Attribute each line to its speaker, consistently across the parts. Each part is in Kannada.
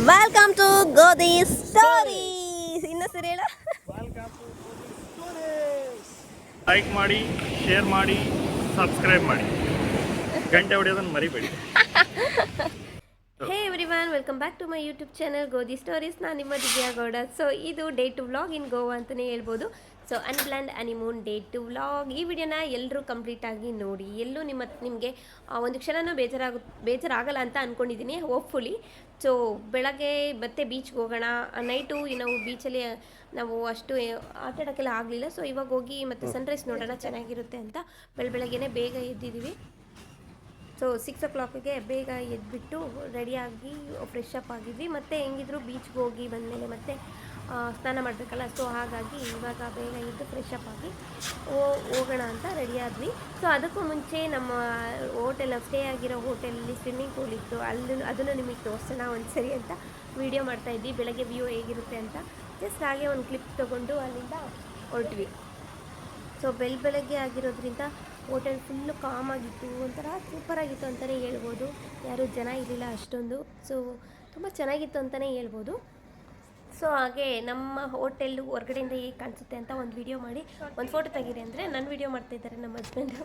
Speaker 1: ವೆಲ್ಕಮ್ ಟು ಗೋಧಿ ಸ್ಟೋರೀಸ್. ಇನ್ನು ಸರಿ ಹೇಳ.
Speaker 2: ಲೈಕ್ ಮಾಡಿ, ಶೇರ್ ಮಾಡಿ, ಸಬ್ಸ್ಕ್ರೈಬ್ ಮಾಡಿ, ಗಂಟೆ ಹೊಡೆಯೋದನ್ನು ಮರಿಬೇಡಿ.
Speaker 1: Hey everyone, welcome back to my YouTube channel Godhi stories. ನಾನು ನಿಮ್ಮ ದಿವ್ಯಾ ಗೌಡ. ಸೊ ಇದು day two vlog in Goa ಅಂತಲೇ ಹೇಳ್ಬೋದು. So unplanned honeymoon day two vlog. ಈ ವಿಡಿಯೋನ ಎಲ್ಲರೂ ಕಂಪ್ಲೀಟಾಗಿ ನೋಡಿ. ಎಲ್ಲೂ ನಿಮಗೆ ಒಂದು ಕ್ಷಣನೂ ಬೇಜಾರಾಗಲ್ಲ ಅಂತ ಅಂದ್ಕೊಂಡಿದ್ದೀನಿ, ಹೋಪ್ಫುಲಿ. ಸೊ ಬೆಳಗ್ಗೆ ಮತ್ತೆ ಬೀಚ್ಗೆ ಹೋಗೋಣ, ನೈಟು ನಾವು ಬೀಚಲ್ಲಿ ನಾವು ಅಷ್ಟು ಆಟಾಡೋಕ್ಕೆಲ್ಲ ಆಗಲಿಲ್ಲ. ಸೊ ಇವಾಗ ಹೋಗಿ ಮತ್ತು ಸನ್ರೈಸ್ ನೋಡೋಣ, ಚೆನ್ನಾಗಿರುತ್ತೆ ಅಂತ ಬೆಳಗ್ಗೆನೇ ಬೇಗ ಎದ್ದಿದ್ದೀವಿ. ಸೊ 6 o'clockಗೆ ಬೇಗ ಎದ್ಬಿಟ್ಟು ರೆಡಿಯಾಗಿ ಫ್ರೆಶ್ ಅಪ್ ಆಗಿದ್ವಿ. ಮತ್ತು ಹೆಂಗಿದ್ರು ಬೀಚ್ಗೆ ಹೋಗಿ ಬಂದಮೇಲೆ ಮತ್ತೆ ಸ್ನಾನ ಮಾಡಬೇಕಲ್ಲ. ಸೊ ಹಾಗಾಗಿ ಇವಾಗ ಬೇಗ ಎದ್ದು ಫ್ರೆಶ್ ಅಪ್ ಆಗಿ ಹೋಗೋಣ ಅಂತ ರೆಡಿ ಆದ್ವಿ. ಸೊ ಅದಕ್ಕೂ ಮುಂಚೆ ನಮ್ಮ ಹೋಟೆಲ್ ಸ್ಟೇ ಆಗಿರೋ ಹೋಟೆಲಲ್ಲಿ ಸ್ವಿಮ್ಮಿಂಗ್ ಪೂಲ್ ಇತ್ತು, ಅದನ್ನು ನಿಮಗೆ ತೋರಿಸೋಣ ಒಂದ್ಸರಿ ಅಂತ ವೀಡಿಯೋ ಮಾಡ್ತಾಯಿದ್ವಿ. ಬೆಳಗ್ಗೆ ವ್ಯೂ ಹೇಗಿರುತ್ತೆ ಅಂತ ಜಸ್ಟ್ ಹಾಗೆ ಒಂದು ಕ್ಲಿಪ್ ತೊಗೊಂಡು ಅಲ್ಲಿಂದ ಹೊರಟ್ವಿ. ಸೊ ಬೆಳಗ್ಗೆ ಆಗಿರೋದ್ರಿಂದ ಹೋಟೆಲ್ ಫುಲ್ಲು ಕಾಮಾಗಿತ್ತು, ಒಂಥರ ಸೂಪರಾಗಿತ್ತು ಅಂತಲೇ ಹೇಳ್ಬೋದು. ಯಾರೂ ಜನ ಇರಲಿಲ್ಲ ಅಷ್ಟೊಂದು. ಸೊ ತುಂಬ ಚೆನ್ನಾಗಿತ್ತು ಅಂತಲೇ ಹೇಳ್ಬೋದು. ಸೊ ಹಾಗೆ ನಮ್ಮ ಹೋಟೆಲ್ಲು ಹೊರಗಡೆಯಿಂದ ಹೇಗೆ ಕಾಣಿಸುತ್ತೆ ಅಂತ ಒಂದು ವಿಡಿಯೋ ಮಾಡಿ ಒಂದು ಫೋಟೋ ತೆಗೀರಿ ಅಂದರೆ ನನ್ನ ವಿಡಿಯೋ ಮಾಡ್ತಾಯಿದ್ದಾರೆ ನಮ್ಮ husband.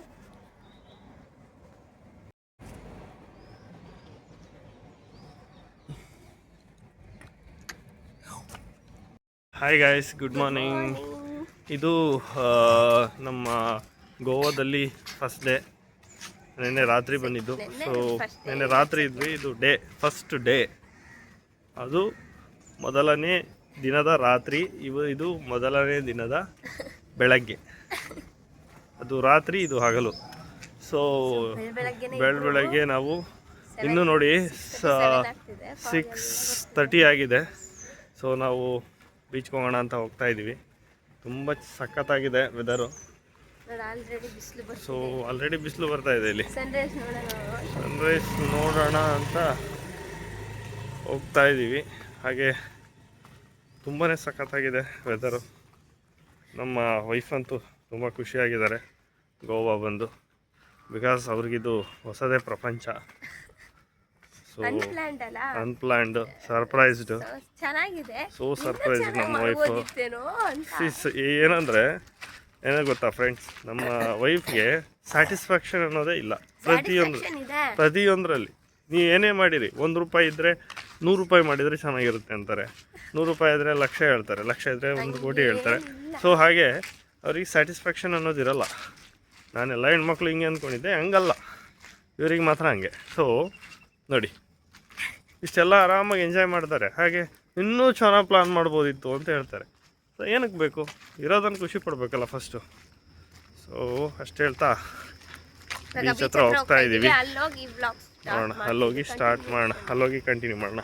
Speaker 2: Hi guys, good morning. ಇದು ನಮ್ಮ ಗೋವಾದಲ್ಲಿ ಫಸ್ಟ್ ಡೇ. ನೆನ್ನೆ ರಾತ್ರಿ ಬಂದಿದ್ದು. ಸೊ ನೆನ್ನೆ ರಾತ್ರಿ ಇದ್ವಿ. ಇದು ಫಸ್ಟ್ ಡೇ, ಅದು ಮೊದಲನೇ ದಿನದ ರಾತ್ರಿ. ಇದು ಮೊದಲನೇ ದಿನದ ಬೆಳಗ್ಗೆ. ಅದು ರಾತ್ರಿ, ಇದು ಹಗಲು. ಸೊ ಬೆಳಗ್ಗೆ ನಾವು ಇನ್ನೂ ನೋಡಿ 6:30 ಆಗಿದೆ. ಸೊ ನಾವು ಬೀಚ್ಗೆ ಹೋಗೋಣ ಅಂತ ಹೋಗ್ತಾ ಇದ್ದೀವಿ. ತುಂಬ ಸಖತ್ತಾಗಿದೆ ವೆದರು. ಸೊ ಆಲ್ರೆಡಿ ಬಿಸಿಲು ಬರ್ತಾ ಇದೆ. ಇಲ್ಲಿ ಸನ್ರೈಸ್ ನೋಡೋಣ ಅಂತ ಹೋಗ್ತಾ ಇದ್ದೀವಿ. ಹಾಗೆ ತುಂಬಾ ಸಖತ್ತಾಗಿದೆ ವೆದರು. ನಮ್ಮ ವೈಫ್ ಅಂತೂ ತುಂಬ ಖುಷಿಯಾಗಿದ್ದಾರೆ ಗೋವಾ ಬಂದು, ಬಿಕಾಸ್ ಅವ್ರಿಗಿದು ಹೊಸದೇ ಪ್ರಪಂಚ. ಸೊ ಅನ್ಪ್ಲ್ಯಾನ್ಡ್, ಸರ್ಪ್ರೈಸ್ಡ್,
Speaker 1: ಚೆನ್ನಾಗಿದೆ.
Speaker 2: ಸೊ ಸರ್ಪ್ರೈಸ್ಡ್ ನಮ್ಮ ವೈಫು. ಏನಂದರೆ ಏನೋ ಗೊತ್ತಾ ಫ್ರೆಂಡ್ಸ್, ನಮ್ಮ ವೈಫ್ಗೆ ಸ್ಯಾಟಿಸ್ಫ್ಯಾಕ್ಷನ್ ಅನ್ನೋದೇ ಇಲ್ಲ. ಪ್ರತಿಯೊಂದರಲ್ಲಿ ನೀವು ಏನೇ ಮಾಡಿರಿ, ₹1 ಇದ್ದರೆ ₹100 ಮಾಡಿದರೆ ಚೆನ್ನಾಗಿರುತ್ತೆ ಅಂತಾರೆ. ₹100 ಇದ್ದರೆ ಲಕ್ಷ ಹೇಳ್ತಾರೆ, ಲಕ್ಷ ಇದ್ದರೆ 1 ಕೋಟಿ ಹೇಳ್ತಾರೆ. ಸೊ ಹಾಗೆ ಅವ್ರಿಗೆ ಸ್ಯಾಟಿಸ್ಫ್ಯಾಕ್ಷನ್ ಅನ್ನೋದಿರಲ್ಲ. ನಾನೆಲ್ಲ ಹೆಣ್ಮಕ್ಳು ಹಿಂಗೆ ಅಂದ್ಕೊಂಡಿದ್ದೆ, ಹಂಗಲ್ಲ, ಇವ್ರಿಗೆ ಮಾತ್ರ ಹಂಗೆ. ಸೊ ನೋಡಿ, ಇಷ್ಟೆಲ್ಲ ಆರಾಮಾಗಿ ಎಂಜಾಯ್ ಮಾಡ್ತಾರೆ. ಹಾಗೆ ಇನ್ನೂ ಚೆನ್ನಾಗಿ ಪ್ಲ್ಯಾನ್ ಮಾಡ್ಬೋದಿತ್ತು ಅಂತ ಹೇಳ್ತಾರೆ. ಸೊ ಏನಕ್ಕೆ ಬೇಕು, ಇರೋದನ್ನು ಖುಷಿ ಪಡಬೇಕಲ್ಲ ಫಸ್ಟು. ಸೊ ಅಷ್ಟು ಹೇಳ್ತಾ ಬೀಚ್ ಹತ್ರ ಹೋಗ್ತಾ ಇದ್ದೀವಿ. ನೋಡೋಣ, ಅಲ್ಲೋಗಿ ಸ್ಟಾರ್ಟ್ ಮಾಡೋಣ, ಅಲ್ಲೋಗಿ ಕಂಟಿನ್ಯೂ ಮಾಡೋಣ.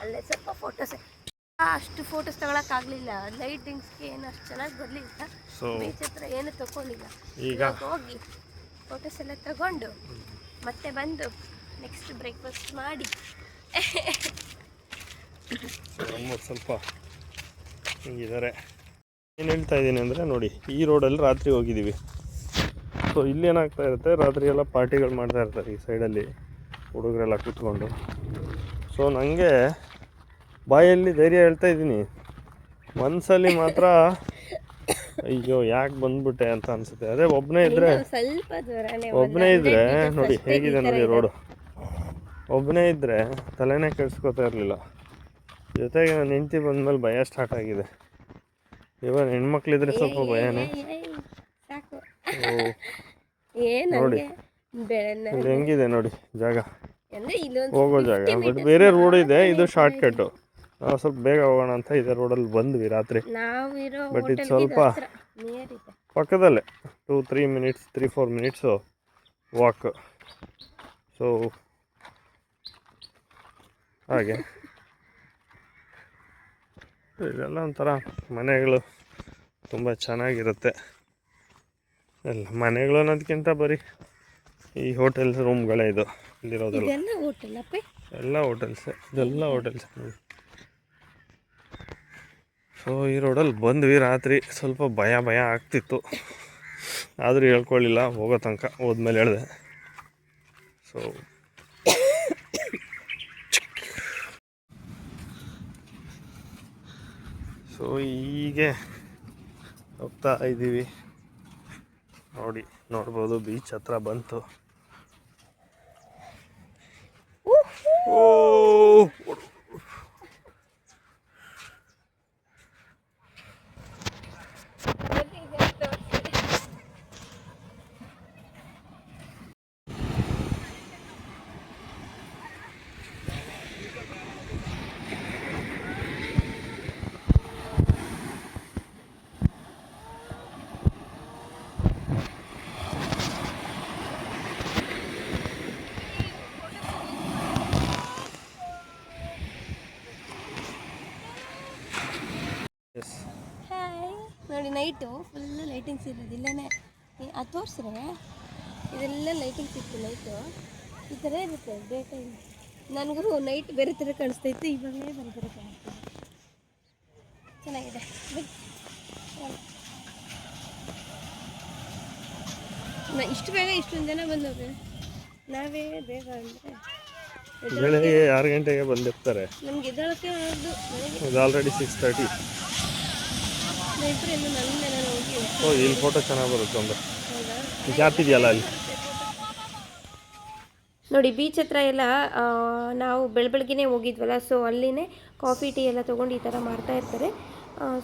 Speaker 1: ಅಷ್ಟು ಫೋಟೋಸ್ ತಗೊಳಕ್ಕಾಗಲಿಲ್ಲ, ಲೈಟಿಂಗ್ಸ್ಗೆ ಏನು ಅಷ್ಟು ಚೆನ್ನಾಗಿ ಬರಲಿಲ್ಲ. ಸೊ ಬೀಚ್ ಹತ್ರ ಏನು ತಗೊಂಡಿಲ್ಲ. ಈಗ ಹೋಗಿ ಫೋಟೋಸ್ ಎಲ್ಲ ತಗೊಂಡು ಮತ್ತೆ ಬಂದು ನೆಕ್ಸ್ಟ್ ಬ್ರೇಕ್ಫಾಸ್ಟ್ ಮಾಡಿ
Speaker 2: ಸ್ವಲ್ಪ ಹಿಂಗಿದ್ದಾರೆ. ಏನು ಹೇಳ್ತಾ ಇದ್ದೀನಿ ಅಂದರೆ ನೋಡಿ, ಈ ರೋಡಲ್ಲಿ ರಾತ್ರಿ ಹೋಗಿದ್ದೀವಿ. ಸೊ ಇಲ್ಲೇನಾಗ್ತಾ ಇರುತ್ತೆ, ರಾತ್ರಿ ಎಲ್ಲ ಪಾರ್ಟಿಗಳು ಮಾಡ್ತಾ ಇರ್ತಾರೆ ಈ ಸೈಡಲ್ಲಿ, ಹುಡುಗರೆಲ್ಲ ಕೂತ್ಕೊಂಡು. ಸೊ ನನಗೆ ಬಾಯಲ್ಲಿ ಧೈರ್ಯ ಹೇಳ್ತಾ ಇದ್ದೀನಿ, ಮನಸ್ಸಲ್ಲಿ ಮಾತ್ರ ಅಯ್ಯೋ ಯಾಕೆ ಬಂದ್ಬಿಟ್ಟೆ ಅಂತ ಅನಿಸುತ್ತೆ. ಅದೇ ಒಬ್ಬನೇ ಇದ್ದರೆ ನೋಡಿ ಹೇಗಿದೆ ನೋಡಿ ರೋಡು. ಒಬ್ಬನೇ ಇದ್ದರೆ ತಲೆನೇ ಕೆಡಿಸ್ಕೋತಾ ಇರಲಿಲ್ಲ. ಜೊತೆಗೆ ನಾನು ಹೆಂಡತಿ ಬಂದಮೇಲೆ ಭಯ ಸ್ಟಾರ್ಟ್ ಆಗಿದೆ. ಇವಾಗ ಹೆಣ್ಮಕ್ಳಿದ್ರೆ ಸ್ವಲ್ಪ ಭಯನೇ. ನೋಡಿ ಇಲ್ಲಿ ಹೆಂಗಿದೆ ನೋಡಿ ಜಾಗ, ಹೋಗೋ ಜಾಗ. ಬಟ್ ಬೇರೆ ರೋಡ್ ಇದೆ, ಇದು ಶಾರ್ಟ್ ಕಟ್ಟು. ನಾವು ಸ್ವಲ್ಪ ಬೇಗ ಹೋಗೋಣ ಅಂತ ಇದೇ ರೋಡಲ್ಲಿ ಬಂದ್ವಿ ರಾತ್ರಿ. ಬಟ್ ಇದು ಸ್ವಲ್ಪ ಪಕ್ಕದಲ್ಲೇ 2-3 ಮಿನಿಟ್ಸ್ 3-4 ಮಿನಿಟ್ಸು ವಾಕ್. ಸೊ ಹಾಗೆ ಇದೆಲ್ಲ ಒಂಥರ ಮನೆಗಳು ತುಂಬ ಚೆನ್ನಾಗಿರುತ್ತೆ. ಎಲ್ಲ ಮನೆಗಳು ಅನ್ನೋದಕ್ಕಿಂತ ಬರೀ ಈ ಹೋಟೆಲ್ ರೂಮ್ಗಳೇ ಇದು ಇಲ್ಲಿರೋದಲ್ಲ. ಎಲ್ಲ ಹೋಟೆಲ್ಸೇ, ಇದೆಲ್ಲ ಹೋಟೆಲ್ಸ್. ಸೊ ಈ ರೋಡಲ್ಲಿ ಬಂದ್ವಿ ರಾತ್ರಿ. ಸ್ವಲ್ಪ ಭಯ ಆಗ್ತಿತ್ತು, ಆದರೂ ಹೇಳ್ಕೊಳ್ಳಿಲ್ಲ ಹೋಗೋ ತನಕ. ಹೋದ್ಮೇಲೆ ಹೇಳಿದೆ. ಸೊ ಸೊ ಹೀಗೆ ಹೋಗ್ತಾ ಇದ್ದೀವಿ ನೋಡ್ಬೋದು ಬೀಚ್ ಹತ್ರ ಬಂತು. ಓ ಎಸ್
Speaker 1: ಹಾಯ್ ನೋಡಿ, ನೈಟು ಫುಲ್ಲು ಲೈಟಿಂಗ್ಸ್ ಇರೋದು ಇಲ್ಲೇ. ಅದು ತೋರಿಸ್ರೆ ಇದೆಲ್ಲ ಲೈಟಿಂಗ್ಸ್ ಇತ್ತು ನೈಟು. ಈ ಥರ ಇರುತ್ತೆ ಡೇ ಟೈಮ್. ನನಗೂ ನೈಟ್ ಬೇರೆ ಥರ ಕಾಣಿಸ್ತೈತೆ, ಇವಾಗಲೇ ಬೇರೆ ಥರ ಕಾಣಿಸ್ತೈತೆ. ಚೆನ್ನಾಗಿದೆ. ಇಷ್ಟು ಬೇಗ ಇಷ್ಟೊಂದು ಜನ ಬಂದವ್ರೆ. ನಾವೇ ಬೇಗ ಅಂದರೆ
Speaker 2: ಬೆಳಗ್ಗೆ 6 ಗಂಟೆಗೆ ಬಂದಿರ್ತಾರೆ.
Speaker 1: ನಮ್ಗೆ ಎದ್ದೇಳಕ್ಕೆ ಅದು
Speaker 2: ಇದು ಆಲ್ರೆಡಿ 6:30.
Speaker 1: ಇಬ್ಬರು ಇನ್ನು ನನ್ನ ಹೋಗಿ.
Speaker 2: ಓ ಇಲ್ಲಿ ಫೋಟೋ ಚೆನ್ನಾಗಿ ಬರುತ್ತೆ ಒಂದು
Speaker 1: ಹೌದಾ?
Speaker 2: ಗ್ಯಾಪ್ ಇದೆಯಲ್ಲ ಅಲ್ಲಿ.
Speaker 1: ನೋಡಿ ಬೀಚ್ ಹತ್ರ ಎಲ್ಲ ನಾವು ಬೆಳಗ್ಗೆನೇ ಹೋಗಿದ್ವಲ್ಲ, ಸೊ ಅಲ್ಲಿನೇ ಕಾಫಿ ಟೀ ಎಲ್ಲ ತೊಗೊಂಡು ಈ ಥರ ಮಾಡ್ತಾ ಇರ್ತಾರೆ.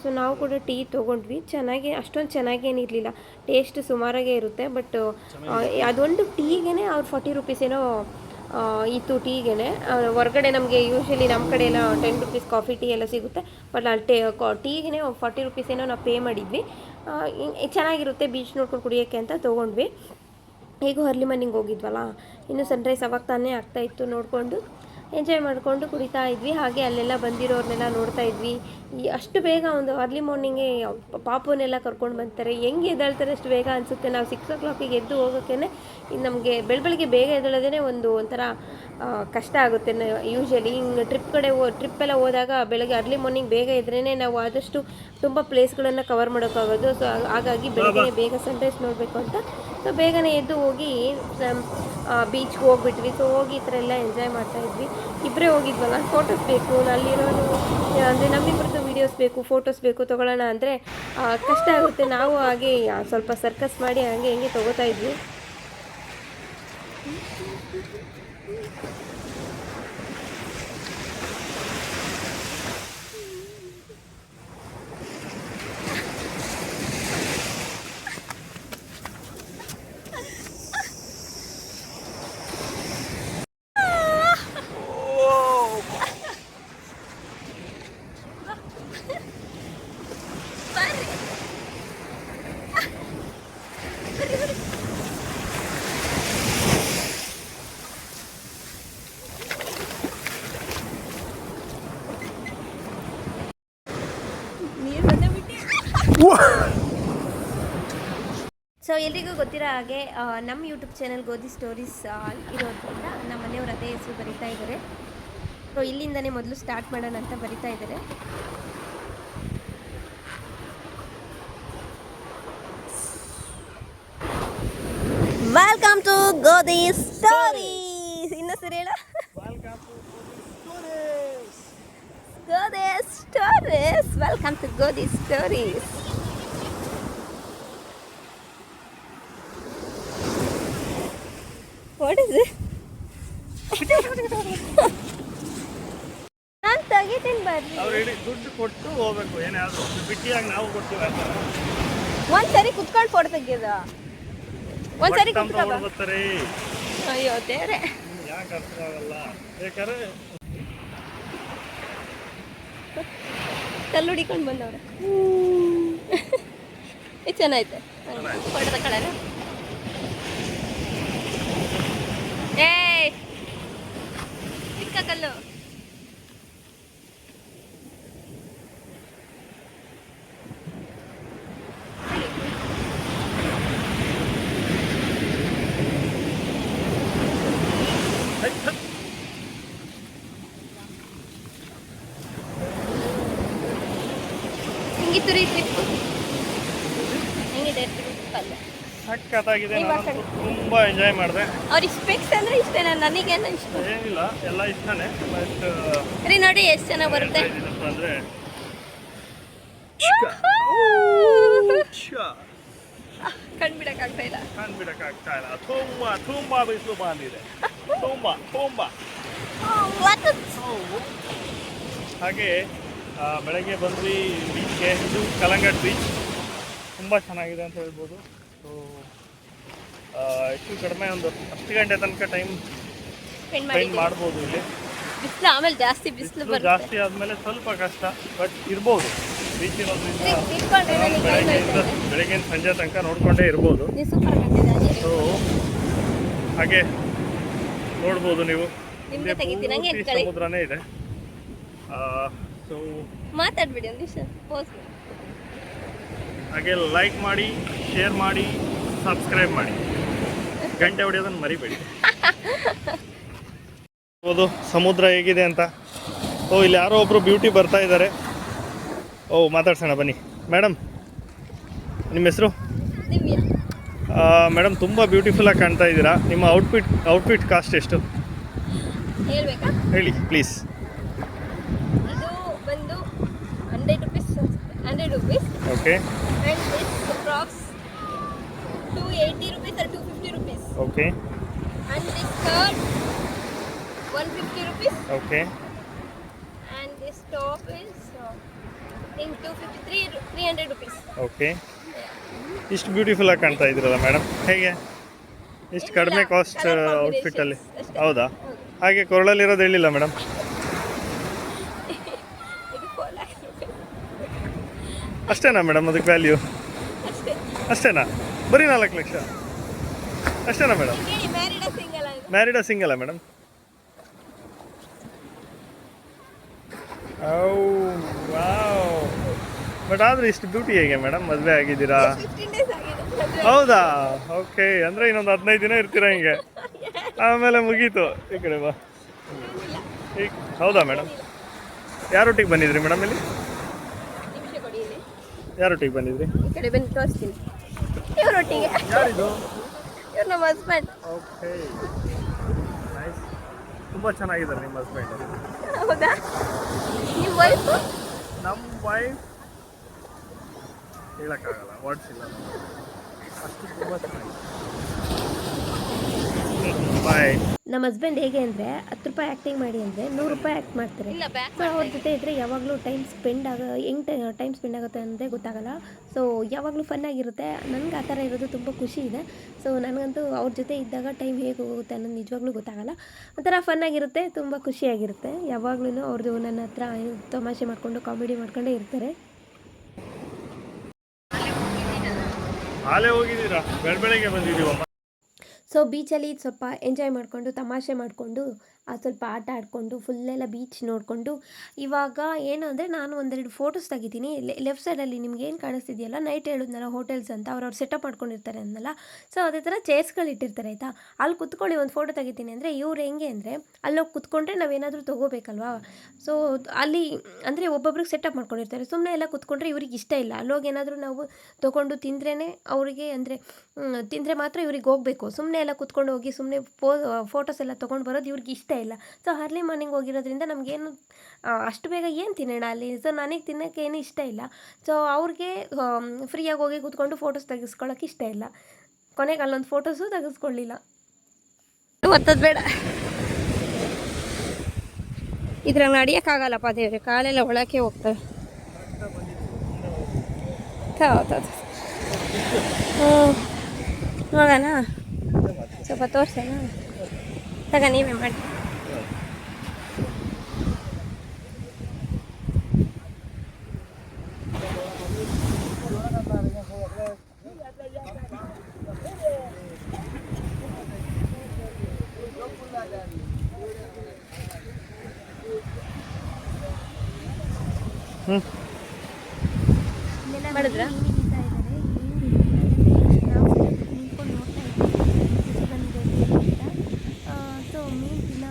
Speaker 1: ಸೊ ನಾವು ಕೂಡ ಟೀ ತೊಗೊಂಡ್ವಿ. ಅಷ್ಟೊಂದು ಚೆನ್ನಾಗೇನಿರಲಿಲ್ಲ, ಟೇಸ್ಟ್ ಸುಮಾರಾಗೇ ಇರುತ್ತೆ. ಬಟ್ ಅದೊಂದು ಟೀಗೆ ಅವ್ರು 40 ರುಪೀಸ್ ಏನೋ ಇತ್ತು ಟೀಗೆ. ಹೊರಗಡೆ ನಮಗೆ ಯೂಶ್ವಲಿ ನಮ್ಮ ಕಡೆ ಎಲ್ಲ 10 ರುಪೀಸ್ ಕಾಫಿ ಟೀ ಎಲ್ಲ ಸಿಗುತ್ತೆ. ಬಟ್ ಅಲ್ಲಿ ಟೀಗೆ 40 ರುಪೀಸ್ ಏನೋ ನಾವು ಪೇ ಮಾಡಿದ್ವಿ. ಚೆನ್ನಾಗಿರುತ್ತೆ ಬೀಚ್ ನೋಡ್ಕೊಂಡು ಕುಡಿಯೋಕ್ಕೆ ಅಂತ ತೊಗೊಂಡ್ವಿ. ಹೇಗೂ ಅರ್ಲಿ ಮಾರ್ನಿಂಗ್ ಹೋಗಿದ್ವಲ್ಲ, ಇನ್ನು ಸನ್ರೈಸ್ ಅವಾಗ ತಾನೇ ಆಗ್ತಾಯಿತ್ತು. ನೋಡಿಕೊಂಡು ಎಂಜಾಯ್ ಮಾಡಿಕೊಂಡು ಕುಡಿತಾ ಇದ್ವಿ. ಹಾಗೆ ಅಲ್ಲೆಲ್ಲ ಬಂದಿರೋರನ್ನೆಲ್ಲ ನೋಡ್ತಾ ಇದ್ವಿ. ಅಷ್ಟು ಬೇಗ ಒಂದು ಅರ್ಲಿ ಮಾರ್ನಿಂಗೇ ಪಾಪುನೆಲ್ಲ ಕರ್ಕೊಂಡು ಬರ್ತಾರೆ. ಹೆಂಗೆ ಎದ್ದೇಳ್ತಾರೆ ಅಷ್ಟು ಬೇಗ ಅನಿಸುತ್ತೆ. ನಾವು 6 o'clock ಎದ್ದು ಹೋಗೋಕ್ಕೇ ನಮಗೆ ಬೆಳಗ್ಗೆ ಬೇಗ ಎದ್ದೇಳೋದೇ ಒಂಥರ ಕಷ್ಟ ಆಗುತ್ತೆ. ಯೂಶ್ವಲಿ ಹಿಂಗೆ ಟ್ರಿಪ್ಪೆಲ್ಲ ಹೋದಾಗ ಬೆಳಗ್ಗೆ ಅರ್ಲಿ ಮಾರ್ನಿಂಗ್ ಬೇಗ ಇದ್ರೇ ನಾವು ಆದಷ್ಟು ತುಂಬ ಪ್ಲೇಸ್ಗಳನ್ನು ಕವರ್ ಮಾಡೋಕ್ಕಾಗೋದು. ಸೊ ಹಾಗಾಗಿ ಬೆಳಗ್ಗೆ ಬೇಗ ಸನ್ರೈಸ್ ನೋಡಬೇಕು ಅಂತ ಸೊ ಬೇಗನೆ ಎದ್ದು ಹೋಗಿ ಬೀಚ್ಗೆ ಹೋಗ್ಬಿಟ್ವಿ. ಸೊ ಹೋಗಿ ಈ ಥರ ಎಲ್ಲ ಎಂಜಾಯ್ ಮಾಡ್ತಾಯಿದ್ವಿ. ಇಬ್ಬರೇ ಹೋಗಿದ್ವಲ್ಲ, ಫೋಟೋಸ್ ಬೇಕು ಅಲ್ಲಿರೋದು ಅಂದರೆ ನಮ್ಮಿಬ್ಬರದ್ದು ವೀಡಿಯೋಸ್ ಬೇಕು, ಫೋಟೋಸ್ ಬೇಕು ತೊಗೊಳ್ಳೋಣ ಅಂದರೆ ಕಷ್ಟ ಆಗುತ್ತೆ. ನಾವು ಹಾಗೆ ಸ್ವಲ್ಪ ಸರ್ಕಸ್ ಮಾಡಿ ಹಂಗೆ ಹಿಂಗೆ ತೊಗೋತಾ ಇದ್ವಿ. ಸೊ ಎಲ್ರಿಗೂ ಗೊತ್ತಿರೋ ಹಾಗೆ ನಮ್ಮ ಯೂಟ್ಯೂಬ್ ಚಾನಲ್ ಗೋಧಿ ಸ್ಟೋರೀಸ್ ಇರೋದ್ರಿಂದ ನಮ್ಮ ಮನೆಯವರು ಅದೇ ಹೆಸರು ಬರಿತಾ ಇದ್ದಾರೆ. ಸೊ ಇಲ್ಲಿಂದನೇ ಮೊದಲು ಸ್ಟಾರ್ಟ್ ಮಾಡೋಣ ಅಂತ ಬರಿತಾ ಇದ್ದಾರೆ. ವೆಲ್ಕಮ್ ಟು ಗೋಧಿ ಸ್ಟೋರೀಸ್. ಇನ್ನು ಸರಿ ಹೇಳ, ಗೋಧಿ ಸ್ಟೋರೀಸ್. ವೆಲ್ಕಮ್ ಟು ಗೋಧಿ ಸ್ಟೋರೀಸ್. What is it? ನಾನು ತೆಗಿತೀನಿ ಬರ್ರಿ.
Speaker 2: ಅವ್ರು ಹೇಳಿ ದುಡ್ಡು ಕೊಟ್ಟು ಹೋಗ್ಬೇಕು. ಏನಾದ್ರು ಬಿಟ್ಟಿಯಾಗಿ ನಾವು ಕೊಡ್ತೀವಿ.
Speaker 1: ಒಂದ್ಸರಿ ಕುತ್ಕೊಂಡು ಫೋಟೋ ತೆಗಿಯೋದ, ಒಂದ್ಸರಿ ಕುತ್ಕೊಂಡು
Speaker 2: ಬರ್ತಾರೆ.
Speaker 1: ಅಯ್ಯೋ ದೇವ್ರೆ,
Speaker 2: ಯಾಕೆ ಅರ್ಥ ಆಗಲ್ಲ. ಬೇಕಾದ್ರೆ
Speaker 1: ಕಲ್ಲು ಹುಡಿಕೊಂಡು ಬಂದವ್ರೆ. ಇದು ಚೆನ್ನಾಯ್ತೆ ಫೋಟೋ ತಗೊಳ್ಳೋಣ. ಏಯ್ ಚಿಕ್ಕ ಕಲ್ಲು. ಹೆಂಗಿತ್ತು ರೀ ಟ್ರಿಪ್? ಹೆಂಗಿದೆ ಟ್ರಿಪ್ ಅಲ್ಲ?
Speaker 2: ಸಕ್ಕತ್ತಾಗಿದೆ. ನಾನು ತುಂಬಾ ಎಂಜಾಯ್ ಮಾಡಿದೆ.
Speaker 1: ಅವ್ರಿಗೆ ಸ್ಪೆಕ್ಸ್ ಅಂದ್ರೆ ಇಷ್ಟೇನಾ? ನನಗೇನು ಇಷ್ಟ
Speaker 2: ಏನಿಲ್ಲ, ಎಲ್ಲ ಇಷ್ಟನೇ. ಬಟ್
Speaker 1: ರೀ ನೋಡಿ ಎಷ್ಟು ಚೆನ್ನಾಗಿ ಬರುತ್ತೆ
Speaker 2: ಅಂದರೆ
Speaker 1: ಕಣ್ಬಿಡಕ್ಕಾಗ್ತಾ ಇಲ್ಲ.
Speaker 2: ಕಾಣ್ಬಿಡಕ್ಕಾಗ್ತಾ ಇಲ್ಲ. ತುಂಬ ಬಿಸಿಲು ಬಂದಿದೆ. ತುಂಬ ಹಾಗೆ ಬೆಳಗ್ಗೆ ಬಂದ್ವಿ ಬೀಚ್ಗೆ. ಇದು ಕಲಂಗಟ್ ಬೀಚ್ ತುಂಬ ಚೆನ್ನಾಗಿದೆ ಅಂತ ಹೇಳ್ಬೋದು. ಸೊ ಹೆಚ್ಚು ಕಡಿಮೆ ಒಂದು 10 ಗಂಟೆ ತನಕ ಟೈಮ್ ಸ್ಪೆಂಡ್ ಮಾಡ್ಬೋದು ಇಲ್ಲಿ.
Speaker 1: ಬಿಸಿಲು ಆಮೇಲೆ ಜಾಸ್ತಿ ಬಿಸಿಲು ಬರುತ್ತೆ.
Speaker 2: ಜಾಸ್ತಿ ಆದಮೇಲೆ ಸ್ವಲ್ಪ ಕಷ್ಟ, ಬಟ್ ಇರ್ಬೋದು. ಬೀಚ್ ಇರೋದ್ರಿಂದ ಬೆಳಗ್ಗೆ ಸಂಜೆ ತನಕ ನೋಡ್ಕೊಂಡೇ ಇರ್ಬೋದು. ಸೊ ಹಾಗೆ ನೋಡ್ಬೋದು ನೀವು, ಸಮುದ್ರನೇ ಇದೆ. ಸೊ
Speaker 1: ಮಾತಾಡ್ಬಿಡಿ
Speaker 2: ಹಾಗೆ ಲೈಕ್ ಮಾಡಿ, ಶೇರ್ ಮಾಡಿ, ಸಬ್ಸ್ಕ್ರೈಬ್ ಮಾಡಿ, ಗಂಟೆ ಹೊಡೆಯೋದನ್ನು ಮರಿಬೇಡಿ. ಹೌದು, ಸಮುದ್ರ ಹೇಗಿದೆ ಅಂತ. ಇಲ್ಲಿ ಯಾರೋ ಒಬ್ಬರು ಬ್ಯೂಟಿ ಬರ್ತಾ ಇದ್ದಾರೆ. ಮಾತಾಡ್ಸೋಣ ಬನ್ನಿ. ಮೇಡಮ್, ನಿಮ್ಮ ಹೆಸರು? ಮೇಡಮ್, ತುಂಬ ಬ್ಯೂಟಿಫುಲ್ಲಾಗಿ ಕಾಣ್ತಾ ಇದ್ದೀರಾ. ನಿಮ್ಮ ಔಟ್ಫಿಟ್ ಕಾಸ್ಟ್ ಎಷ್ಟು
Speaker 1: ಹೇಳ್ಬೇಕಾ?
Speaker 2: ಹೇಳಿ ಪ್ಲೀಸ್.
Speaker 1: ಇದು ಬಂದು 100 rupees.
Speaker 2: Okay.
Speaker 1: And this approx 280 rupees or 250 rupees.
Speaker 2: Okay.
Speaker 1: And this skirt 150 rupees.
Speaker 2: Okay.
Speaker 1: And this top is I think 300 rupees.
Speaker 2: Okay. ಇಷ್ಟು ಬ್ಯೂಟಿಫುಲ್ ಆಗಿ ಕಾಣ್ತಾ ಇದ್ದೀರಲ್ಲ ಮೇಡಮ್, ಹೇಗೆ ಇಷ್ಟು ಕಡಿಮೆ ಕಾಸ್ಟ್ ಔಟ್ಫಿಟ್ಟಲ್ಲಿ? ಹೌದಾ? ಹಾಗೆ ಕೊರಳಲ್ಲಿರೋದು ಹೇಳಿಲ್ಲ ಮೇಡಮ್. ಅಷ್ಟೇನಾ ಮೇಡಮ್ ಅದಕ್ಕೆ ವ್ಯಾಲ್ಯೂ? ಅಷ್ಟೇನಾ? ಬರೀ 4 ಲಕ್ಷ ಅಷ್ಟೇನಾ ಮೇಡಮ್? ಮ್ಯಾರಿಡಾ ಸಿಂಗಲ್ಲ ಮೇಡಮ್? ವಾವ್. ಬಟ್ ಆದರೆ ಇಷ್ಟು ಬ್ಯೂಟಿ ಹೇಗೆ ಮೇಡಮ್? ಮದುವೆ ಆಗಿದ್ದೀರಾ? ಹೌದಾ? ಓಕೆ. ಅಂದರೆ ಇನ್ನೊಂದು 15 ದಿನ ಇರ್ತೀರಾ ಹಿಂಗೆ, ಆಮೇಲೆ ಮುಗೀತು. ಈ ಕಡೆ ಬಾ. ಈಗ ಹೌದಾ ಮೇಡಮ್? ಯಾರೊಟ್ಟಿಗೆ ಬಂದಿದ್ರಿ ಮೇಡಮ್ ಇಲ್ಲಿ? ಯಾರೊಟ್ಟಿಗೆ ಬಂದಿದ್ರಿ?
Speaker 1: ಈ ಕಡೆ ಬಂದು ತೋರಿಸ್ತೀನಿ. ಇವರೊಟ್ಟಿಗೆ.
Speaker 2: ಯಾರಿದು?
Speaker 1: ಇವ್ರು ನಮ್ಮ ಹಸ್ಬೆಂಡ್.
Speaker 2: Okay, nice. ತುಂಬ ಚೆನ್ನಾಗಿದ್ದಾರೆ ನಿಮ್ಮ ಹಸ್ಬೆಂಡ್.
Speaker 1: ಹೌದಾ? ನಿಮ್ಮ ವೈಫು?
Speaker 2: ನಮ್ಮ ವೈಫ್ ಹೇಳೋಕ್ಕಾಗಲ್ಲ, ವರ್ಡ್ಸ್ ಇಲ್ಲ. ಅಷ್ಟು ತುಂಬ ಚೆನ್ನಾಗಿದೆ. ಬಾಯ್.
Speaker 1: ನಮ್ಮ ಹಸ್ಬೆಂಡ್ ಹೇಗೆ ಅಂದರೆ 10 ರೂಪಾಯಿ ಆ್ಯಕ್ಟಿಂಗ್ ಮಾಡಿ ಅಂದರೆ 100 ರೂಪಾಯಿ ಆ್ಯಕ್ಟ್ ಮಾಡ್ತಾರೆ. ಸೊ ಅವ್ರ ಜೊತೆ ಇದ್ದರೆ ಯಾವಾಗಲೂ ಟೈಮ್ ಸ್ಪೆಂಡ್ ಹೆಂಗೆ ಟೈಮ್ ಸ್ಪೆಂಡ್ ಆಗುತ್ತೆ ಅಂದರೆ ಗೊತ್ತಾಗಲ್ಲ. ಸೊ ಯಾವಾಗಲೂ ಫನ್ ಆಗಿರುತ್ತೆ. ನನಗೆ ಆ ಥರ ಇರೋದು ತುಂಬ ಖುಷಿ ಇದೆ. ಸೊ ನನಗಂತೂ ಅವ್ರ ಜೊತೆ ಇದ್ದಾಗ ಟೈಮ್ ಹೇಗೆ ಹೋಗುತ್ತೆ ಅನ್ನೋದು ನಿಜವಾಗ್ಲೂ ಗೊತ್ತಾಗಲ್ಲ. ಒಂಥರ ಫನ್ ಆಗಿರುತ್ತೆ, ತುಂಬ ಖುಷಿಯಾಗಿರುತ್ತೆ. ಯಾವಾಗ್ಲೂ ಅವ್ರದ್ದು ನನ್ನ ಹತ್ರ ತಮಾಷೆ ಮಾಡಿಕೊಂಡು ಕಾಮಿಡಿ ಮಾಡ್ಕೊಂಡೇ ಇರ್ತಾರೆ.
Speaker 2: ಹಾಲೇ ಹೋಗಿದ್ದೀರಾ? ಬೆಳಗ್ಗೆ ಬಂದಿದ್ದೀವಮ್ಮ.
Speaker 1: ಸೊ ಬೀಚಲ್ಲಿ ಸ್ವಲ್ಪ ಎಂಜಾಯ್ ಮಾಡಿಕೊಂಡು ತಮಾಷೆ ಮಾಡಿಕೊಂಡು ಸ್ವಲ್ಪ ಆಟ ಆಡಿಕೊಂಡು ಫುಲ್ಲೆಲ್ಲ ಬೀಚ್ ನೋಡಿಕೊಂಡು ಇವಾಗ ಏನು ಅಂದರೆ ನಾನು ಒಂದೆರಡು ಫೋಟೋಸ್ ತೆಗಿತೀನಿ. ಲೆಫ್ಟ್ ಸೈಡಲ್ಲಿ ನಿಮ್ಗೆ ಏನು ಕಾಣಿಸ್ತಿದೆಯಲ್ಲ, ನೈಟ್ ಹೇಳಿದ್ನಲ್ಲ ಹೋಟೆಲ್ಸ್ ಅಂತ, ಅವ್ರವ್ರು ಸೆಟಪ್ ಮಾಡ್ಕೊಂಡಿರ್ತಾರೆ ಅನ್ನಲ್ಲ. ಸೊ ಅದೇ ಥರ ಚೇರ್ಸ್ಗಳು ಇಟ್ಟಿರ್ತಾರೆ ಆಯಿತಾ. ಅಲ್ಲಿ ಕುತ್ಕೊಳ್ಳಿ ಒಂದು ಫೋಟೋ ತೆಗಿತೀನಿ ಅಂದರೆ ಇವ್ರು ಹೆಂಗೆ ಅಂದರೆ ಅಲ್ಲೋಗಿ ಕುತ್ಕೊಂಡ್ರೆ ನಾವೇನಾದರೂ ತೊಗೋಬೇಕಲ್ವಾ. ಸೊ ಅಲ್ಲಿ ಅಂದರೆ ಒಬ್ಬೊಬ್ರಿಗೆ ಸೆಟಪ್ ಮಾಡ್ಕೊಂಡಿರ್ತಾರೆ. ಸುಮ್ಮನೆ ಎಲ್ಲ ಕುತ್ಕೊಂಡ್ರೆ ಇವ್ರಿಗೆ ಇಷ್ಟ ಇಲ್ಲ. ಅಲ್ಲೋಗಿ ಏನಾದರೂ ನಾವು ತೊಗೊಂಡು ತಿಂದ್ರೇ ಅವರಿಗೆ ಅಂದರೆ ತಿಂದರೆ ಮಾತ್ರ ಇವ್ರಿಗೆ ಹೋಗಬೇಕು. ಸುಮ್ಮನೆ ಎಲ್ಲ ಕುತ್ಕೊಂಡು ಹೋಗಿ ಸುಮ್ಮನೆ ಫೋಟೋಸ್ ಎಲ್ಲ ತೊಗೊಂಡು ಬರೋದು ಇವ್ರಿಗೆ ಇಷ್ಟ ಇಲ್ಲ. ಸೊ ಅರ್ಲಿ ಮಾರ್ನಿಂಗ್ ಹೋಗಿರೋದ್ರಿಂದ ನಮಗೇನು ಅಷ್ಟು ಬೇಗ ಏನು ತಿನ್ನೋಣ ಅಲ್ಲಿ. ಸೊ ನನಗೆ ತಿನ್ನೋಕ್ಕೆ ಏನು ಇಷ್ಟ ಇಲ್ಲ. ಸೊ ಅವ್ರಿಗೆ ಫ್ರೀಯಾಗಿ ಹೋಗಿ ಕೂತ್ಕೊಂಡು ಫೋಟೋಸ್ ತೆಗೆಸ್ಕೊಳ್ಳೋಕೆ ಇಷ್ಟ ಇಲ್ಲ. ಕೊನೆಗೆ ಅಲ್ಲೊಂದು ಫೋಟೋಸು ತೆಗೆಸ್ಕೊಳ್ಳಿಲ್ಲ. ಒತ್ತದು ಬೇಡ, ಇದ್ರಾಗ ನಡಿಯೋಕ್ಕಾಗಲ್ಲಪ್ಪ ದೇವ್ರೆ, ಕಾಲೆಲ್ಲ ಒಳಕ್ಕೆ ಹೋಗ್ತವೆ. ಹೌದು, ನೋಡೋಣ, ಸ್ವಲ್ಪ ತೋರಿಸೋಣ. ತಗ ನೀವೇ ಮಾಡಿ. ಮಾಡಿದ್ರಾ? ಸೊ ಮೀನು ದಿನ